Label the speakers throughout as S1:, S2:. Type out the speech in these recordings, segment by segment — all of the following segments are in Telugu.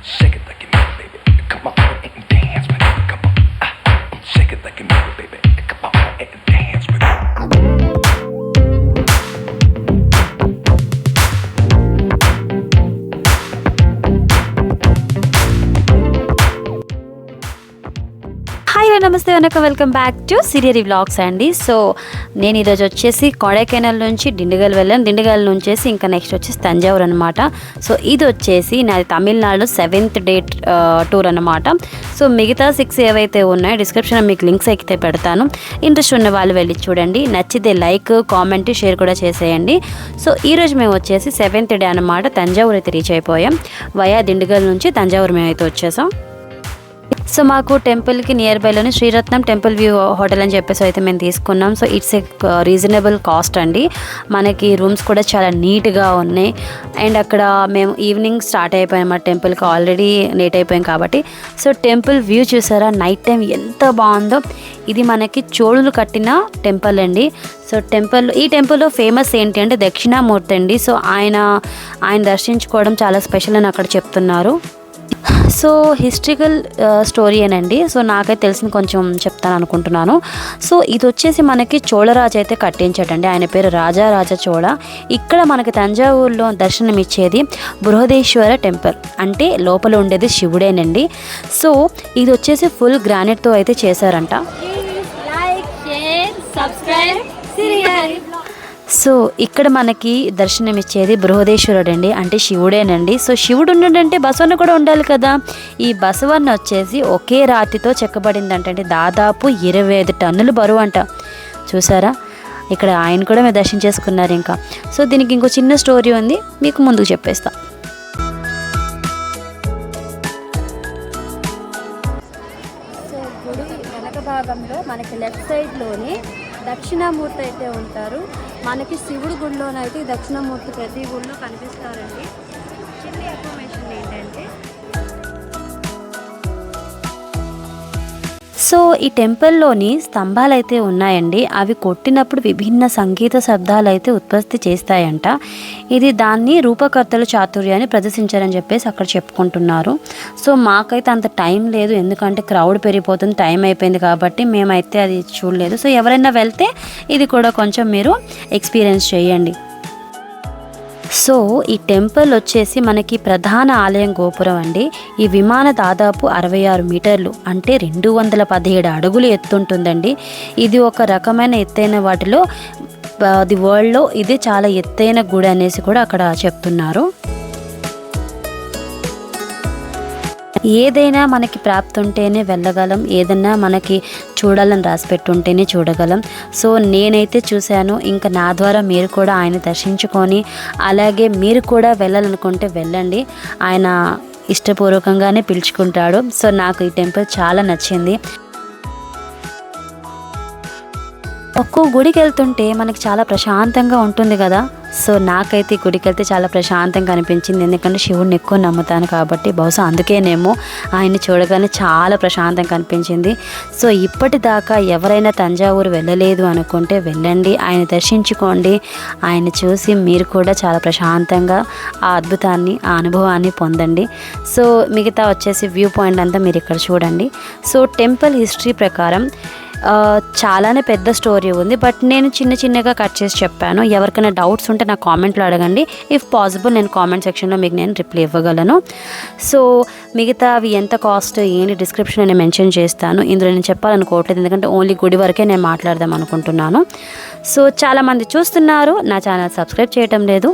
S1: Shake it like you mean it, baby. Come on and dance with it. Come on. Shake it like you mean it, baby. Come on and dance with it.
S2: Hi నమస్తే వెల్కమ్ బ్యాక్ టు సిరియరీ వ్లాగ్స్ అండి. సో నేను ఈరోజు వచ్చేసి కొడైకెనాల్ నుంచి దిండిగల్ వెళ్ళాను. దిండిగల్ నుంచేసి ఇంకా నెక్స్ట్ వచ్చేసి తంజావూరు అనమాట. సో ఇది వచ్చేసి నాది తమిళనాడు 7th డే టూర్ అనమాట. సో మిగతా 6 ఏవైతే ఉన్నాయో డిస్క్రిప్షన్లో మీకు లింక్స్ అయితే పెడతాను. ఇంట్రెస్ట్ ఉన్న వాళ్ళు వెళ్ళి చూడండి. నచ్చితే లైక్, కామెంట్, షేర్ కూడా చేసేయండి. సో ఈరోజు మేము వచ్చేసి 7th డే అనమాట తంజావూరు అయితే రీచ్ అయిపోయాం. వయా దిండిగల్ నుంచి తంజావూరు మేము అయితే వచ్చేసాం. సో మాకు టెంపుల్కి near బైలోనే Sriratnam temple view hotel అని చెప్పేసి అయితే మేము తీసుకున్నాం. So it's a reasonable cost అండి. మనకి రూమ్స్ కూడా చాలా నీట్గా ఉన్నాయి. అండ్ అక్కడ మేము ఈవినింగ్ స్టార్ట్ అయిపోయాం అన్నమాట. టెంపుల్కి ఆల్రెడీ లేట్ అయిపోయాం కాబట్టి. సో టెంపుల్ వ్యూ చూసారా, నైట్ టైం ఎంత బాగుందో. ఇది మనకి చోళులు కట్టిన టెంపుల్ అండి. సో ఈ టెంపుల్లో ఫేమస్ ఏంటి అంటే దక్షిణామూర్తి అండి. సో ఆయన దర్శించుకోవడం చాలా స్పెషల్ అని అక్కడ చెప్తున్నారు. సో హిస్టరికల్ స్టోరీ అనండి. సో నాకైతే తెలిసిన కొంచెం చెప్తాను అనుకుంటున్నాను. సో ఇది వచ్చేసి మనకి చోళరాజు అయితే కట్టించాడండి. ఆయన పేరు రాజారాజ చోళ. ఇక్కడ మనకి తంజావూరులో దర్శనం ఇచ్చేది బృహదేశ్వర టెంపుల్, అంటే లోపల ఉండేది శివుడేనండి. సో ఇది వచ్చేసి ఫుల్ గ్రానైట్తో అయితే చేశారంట. సో ఇక్కడ మనకి దర్శనం ఇచ్చేది బృహదేశ్వరుడు అండి, అంటే శివుడేనండి. సో శివుడు ఉన్నాడంటే బసవన్న కూడా ఉండాలి కదా. ఈ బసవన్న వచ్చేసి ఒకే రాతితో చెక్కబడిందంట. అంటే దాదాపు 25 టన్నులు బరువు అంట. చూసారా, ఇక్కడ ఆయన కూడా మేము దర్శనం చేసుకున్నారు. ఇంకా సో దీనికి ఇంకో చిన్న స్టోరీ ఉంది, మీకు ముందుకు చెప్పేస్తా. సో గుడి వెనక భాగంలో మనకి లెఫ్ట్ సైడ్లోని దక్షిణామూర్తి అయితే ఉంటారు. మనకి శివుడి గుడిలోనైతే దక్షిణామూర్తి ప్రతి గుడిలో కనిపిస్తారండి. చిన్న ఇన్ఫర్మేషన్ ఏంటంటే, సో ఈ టెంపుల్లోని స్తంభాలు అయితే ఉన్నాయండి. అవి కొట్టినప్పుడు విభిన్న సంగీత శబ్దాలు అయితే ఉత్పత్తి చేస్తాయంట. ఇది దాన్ని రూపకర్తలు చాతుర్యాన్ని ప్రదర్శించారని చెప్పేసి అక్కడ చెప్పుకుంటున్నారు. సో మాకైతే అంత టైం లేదు, ఎందుకంటే క్రౌడ్ పెరిగిపోతుంది, టైం అయిపోయింది కాబట్టి మేమైతే అది చూడలేదు. సో ఎవరైనా వెళ్తే ఇది కూడా కొంచెం మీరు ఎక్స్పీరియన్స్ చేయండి. సో ఈ టెంపుల్ వచ్చేసి మనకి ప్రధాన ఆలయం గోపురం అండి. ఈ విమానం దాదాపు 66 మీటర్లు, అంటే 217 అడుగులు ఎత్తుంటుందండి. ఇది ఒక రకమైన ఎత్తైన వాటిలో ది వరల్డ్లో ఇది చాలా ఎత్తైన గుడి అనేసి కూడా అక్కడ చెప్తున్నారు. ఏదైనా మనకి ప్రాప్తి ఉంటేనే వెళ్ళగలం, ఏదైనా మనకి చూడాలని రాసి పెట్టుంటేనే చూడగలం. సో నేనైతే చూశాను. ఇంకా నా ద్వారా మీరు కూడా ఆయన దర్శించుకొని, అలాగే మీరు కూడా వెళ్ళాలనుకుంటే వెళ్ళండి. ఆయన ఇష్టపూర్వకంగానే పిలుచుకుంటాడు. సో నాకు ఈ టెంపుల్ చాలా నచ్చింది. ఒక్కో గుడికి వెళ్తుంటే మనకి చాలా ప్రశాంతంగా ఉంటుంది కదా. సో నాకైతే గుడికి వెళ్తే చాలా ప్రశాంతంగా అనిపించింది, ఎందుకంటే శివుడిని ఎక్కువ నమ్ముతాను కాబట్టి. బహుశా అందుకేనేమో ఆయన్ని చూడగానే చాలా ప్రశాంతంగా అనిపించింది. సో ఇప్పటిదాకా ఎవరైనా తంజావూరు వెళ్ళలేదు అనుకుంటే వెళ్ళండి, ఆయన దర్శించుకోండి. ఆయన చూసి మీరు కూడా చాలా ప్రశాంతంగా ఆ అద్భుతాన్ని, ఆ అనుభవాన్ని పొందండి. సో మిగతా వచ్చేసి వ్యూ పాయింట్ అంతా మీరు ఇక్కడ చూడండి. సో టెంపుల్ హిస్టరీ ప్రకారం చాలానే పెద్ద స్టోరీ ఉంది, బట్ నేను చిన్నగా కట్ చేసి చెప్పాను. ఎవరికైనా డౌట్స్ ఉంటే నాకు కామెంట్లో అడగండి. ఇఫ్ పాసిబుల్ నేను కామెంట్ సెక్షన్లో మీకు నేను రిప్లై ఇవ్వగలను. సో మిగతా అవి ఎంత కాస్ట్ ఏంటి డిస్క్రిప్షన్ నేను మెన్షన్ చేస్తాను. ఇందులో నేను చెప్పాలనుకోవట్లేదు, ఎందుకంటే ఓన్లీ గుడి వరకే నేను మాట్లాడదాం అనుకుంటున్నాను. సో చాలామంది చూస్తున్నారు, నా ఛానల్ సబ్స్క్రైబ్ చేయటం లేదు.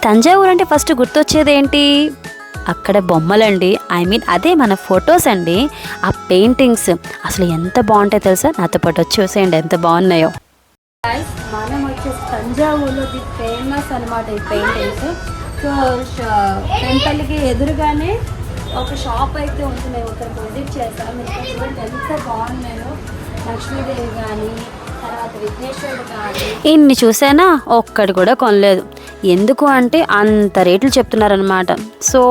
S2: తంజావూరు అంటే ఫస్ట్ గుర్తొచ్చేది ఏంటి? అక్కడ బొమ్మలండి, ఐ మీన్ అదే మన ఫొటోస్ అండి, ఆ పెయింటింగ్స్ అసలు ఎంత బాగుంటాయో తెలుసా. నాతో పాటు వచ్చి చూసేయండి ఎంత బాగున్నాయో. మనం వచ్చేసి తంజావూరులో ది ఫేమస్ అనమాట ఈ పెయింటింగ్స్. సో టెంపుల్కి ఎదురుగానే ఒక షాప్ అయితే ఉంటుంది, మేము ఒకరికి విజిట్ చేస్తాం. మీకు చూడండి ఎంత బాగున్నాయో, లక్ష్మీదేవి కానీ తర్వాత విఘ్నేశ్వరుడు కానీ. ఇన్ని చూసానా ఒక్కటి కూడా కొనలేదు. ఎందుకు అంటే అంత రేట్లు చెప్తున్నారనమాట. సో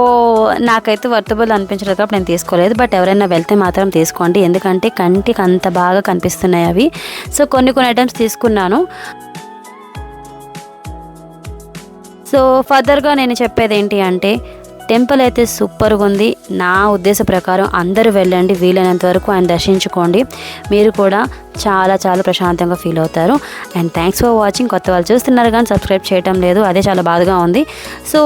S2: నాకైతే వర్తబుల్ అనిపించలేదు కాబట్టి నేను తీసుకోలేదు. బట్ ఎవరైనా వెళ్తే మాత్రం తీసుకోండి, ఎందుకంటే కంటికి అంత బాగా కనిపిస్తున్నాయి అవి. సో కొన్ని ఐటమ్స్ తీసుకున్నాను. సో ఫర్దర్గా నేను చెప్పేది ఏంటి అంటే టెంపుల్ అయితే సూపర్గా ఉంది. నా ఉద్దేశ ప్రకారం అందరూ వెళ్ళండి, వీలైనంత వరకు ఆయన దర్శించుకోండి. మీరు కూడా చాలా చాలా ప్రశాంతంగా ఫీల్ అవుతారు. And thanks for watching. కొత్త వాళ్ళు చూస్తున్నారు కానీ సబ్స్క్రైబ్ చేయటం లేదు, అదే చాలా బాధగా ఉంది. సో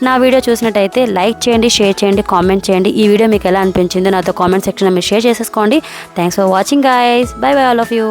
S2: నా వీడియో చూసినట్టయితే లైక్ చేయండి, షేర్ చేయండి, కామెంట్ చేయండి. ఈ వీడియో మీకు ఎలా అనిపించిందో నాతో కామెంట్ సెక్షన్లో మీరు షేర్ చేసేసుకోండి. Thanks for watching guys. By by all of you.